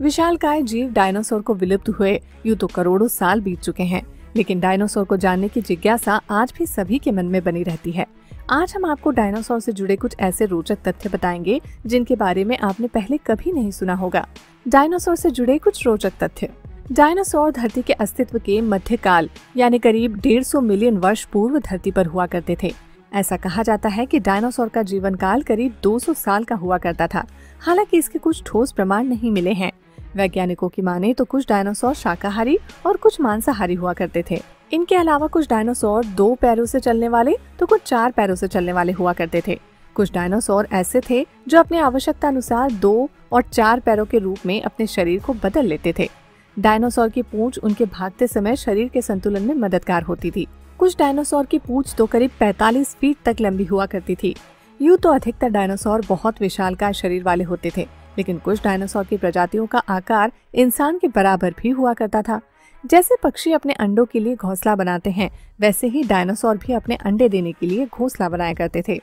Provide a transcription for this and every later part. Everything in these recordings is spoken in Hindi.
विशालकाय जीव डायनासोर को विलुप्त हुए यूं तो करोड़ों साल बीत चुके हैं, लेकिन डायनासोर को जानने की जिज्ञासा आज भी सभी के मन में बनी रहती है। आज हम आपको डायनासोर से जुड़े कुछ ऐसे रोचक तथ्य बताएंगे जिनके बारे में आपने पहले कभी नहीं सुना होगा। डायनासोर से जुड़े कुछ रोचक तथ्य। डायनासोर धरती के अस्तित्व के मध्यकाल यानी करीब 150 मिलियन वर्ष पूर्व धरती पर हुआ करते थे। ऐसा कहा जाता है कि डायनासोर का जीवन काल करीब 200 साल का हुआ करता था। हालांकि इसके कुछ ठोस प्रमाण नहीं मिले हैं। वैज्ञानिकों की माने तो कुछ डायनासोर शाकाहारी और कुछ मांसाहारी हुआ करते थे। इनके अलावा कुछ डायनासोर 2 पैरों से चलने वाले तो कुछ 4 पैरों से चलने वाले हुआ करते थे। कुछ डायनासोर ऐसे थे जो अपनी आवश्यकता अनुसार 2 और 4 पैरों के रूप में अपने शरीर को बदल लेते थे। डायनासोर की पूंछ उनके भागते समय शरीर के संतुलन में मददगार होती थी। कुछ डायनासोर की पूंछ तो करीब 45 फीट तक लंबी हुआ करती थी। यूं तो अधिकतर डायनासोर बहुत विशालकाय शरीर वाले होते थे, लेकिन कुछ डायनासोर की प्रजातियों का आकार इंसान के बराबर भी हुआ करता था। जैसे पक्षी अपने अंडों के लिए घोंसला बनाते हैं, वैसे ही डायनासोर भी अपने अंडे देने के लिए घोंसला बनाया करते थे।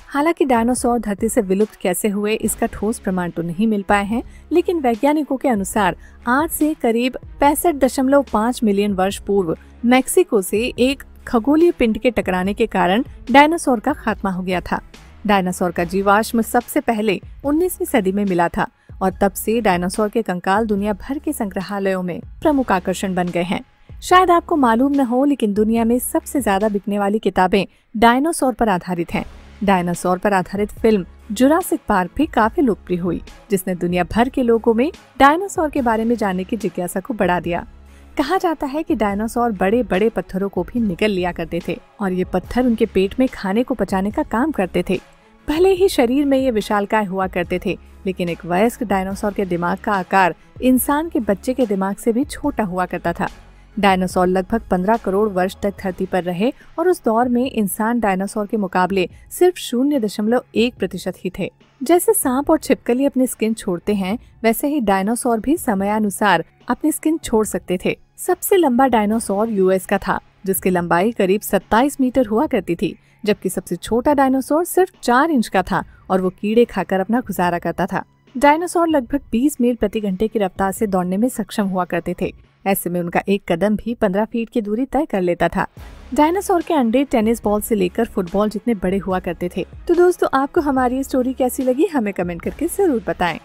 हालांकि डायनासोर धरती से विलुप्त कैसे हुए इसका ठोस प्रमाण तो नहीं मिल पाए हैं, लेकिन वैज्ञानिकों के अनुसार आज से करीब 65.5 मिलियन वर्ष पूर्व मैक्सिको से एक खगोलीय पिंड के टकराने के कारण डायनासोर का खात्मा हो गया था। डायनासोर का जीवाश्म सबसे पहले 19वीं सदी में मिला था और तब से डायनासोर के कंकाल दुनिया भर के संग्रहालयों में प्रमुख आकर्षण बन गए हैं। शायद आपको मालूम न हो, लेकिन दुनिया में सबसे ज्यादा बिकने वाली किताबें डायनासोर पर आधारित हैं। डायनासोर पर आधारित फिल्म जुरासिक पार्क भी काफी लोकप्रिय हुई, जिसने दुनिया भर के लोगों में डायनासोर के बारे में जानने की जिज्ञासा को बढ़ा दिया। कहा जाता है कि डायनासोर बड़े बड़े पत्थरों को भी निगल लिया करते थे और ये पत्थर उनके पेट में खाने को पचाने का काम करते थे। भले ही शरीर में ये विशालकाय हुआ करते थे, लेकिन एक वयस्क डायनासोर के दिमाग का आकार इंसान के बच्चे के दिमाग से भी छोटा हुआ करता था। डायनासोर लगभग 15 करोड़ वर्ष तक धरती पर रहे और उस दौर में इंसान डायनासोर के मुकाबले सिर्फ 0.1% ही थे। जैसे सांप और छिपकली अपनी स्किन छोड़ते हैं, वैसे ही डायनासोर भी समयानुसार अपनी स्किन छोड़ सकते थे। सबसे लंबा डायनासोर यूएस का था, जिसकी लंबाई करीब 27 मीटर हुआ करती थी, जबकि सबसे छोटा डायनासोर सिर्फ 4 इंच का था और वो कीड़े खाकर अपना गुजारा करता था। डायनासोर लगभग 20 मील प्रति घंटे की रफ्तार से दौड़ने में सक्षम हुआ करते थे। ऐसे में उनका एक कदम भी 15 फीट की दूरी तय कर लेता था। डायनासोर के अंडे टेनिस बॉल से लेकर फुटबॉल जितने बड़े हुआ करते थे। तो दोस्तों, आपको हमारी ये स्टोरी कैसी लगी हमें कमेंट करके जरूर बताएं।